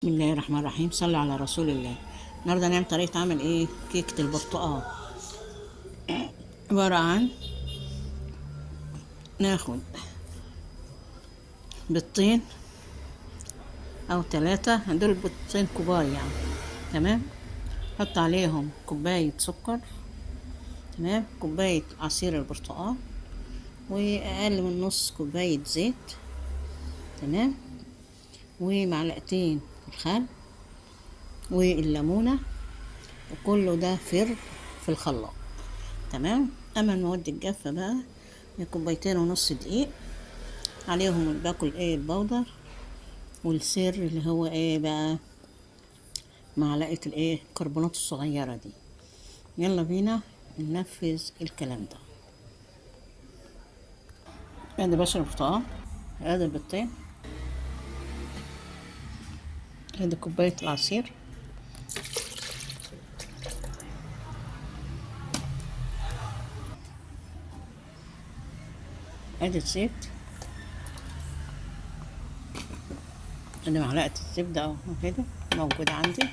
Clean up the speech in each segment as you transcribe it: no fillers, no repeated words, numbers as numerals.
بسم الله الرحمن الرحيم. صلى على رسول الله. النهارده هنعمل طريقة عمل كيكة البرتقال. عبارة عن ناخد بيضتين او 3، دول بيضتين كبار يعني. تمام. حط عليهم كوباية سكر، تمام، كوباية عصير البرتقال، واقل من نص كوباية زيت، تمام، ومعلقتين الخل والليمونة، وكله ده في الخلاط. تمام. اما المواد الجافة بقى، كوبايتين ونص دقيق، عليهم باكل البودر، والسر اللي هو بقى معلقة الكربونات الصغيرة دي. يلا بينا ننفذ الكلام ده. ادي بشر برتقال، ادي البيضتين، ادي كوباية العصير، ادي الزيت، ادي معلقة الزبدة اهو كده موجودة عندي.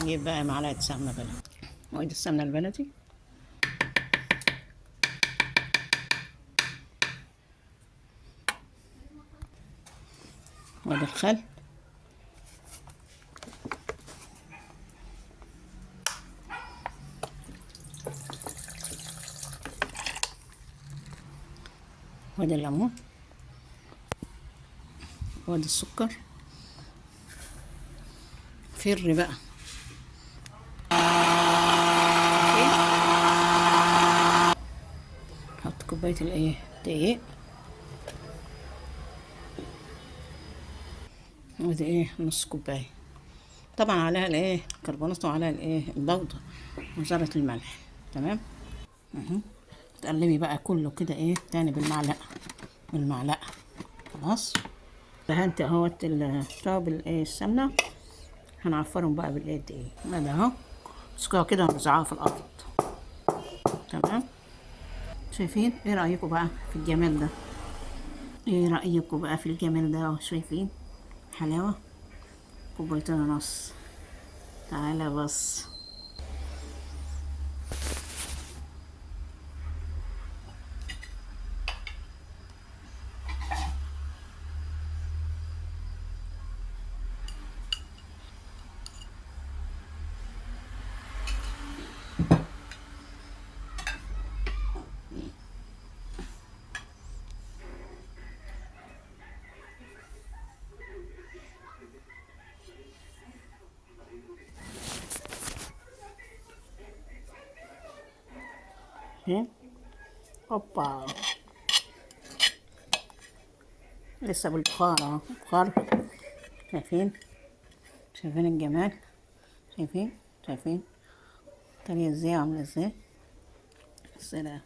نجيب بقى معلقة سمنة بلدي، وادي السمنة البلدي، وادي الخل، وادي الليمون، وادي السكر. فر بقى حط كوباية دقيق، ودي نص كوباية، طبعا عليها الكربونات، وعليها البودرة وذرة الملح. تمام. تقلبي بقى كله كده تاني بالمعلقة. خلاص. دهنت اهوت التوابل السمنة، هنعفرهم بقى الدقيق ده اهو، تسكوا كده ونزعوها في الارض. تمام. شايفين؟ ايه رأيكم بقى في الجمال ده؟ ايه رأيكم بقى في الجمال ده؟ شايفين حلاوة؟ كوبايتين ونص. تعالى بص. ايه، اوبا، لسه بالبخار اهو، بخار. شايفين؟ شايفين الجمال؟ شايفين؟ شايفين الطريقة ازاي عاملة ازاي؟ السلام.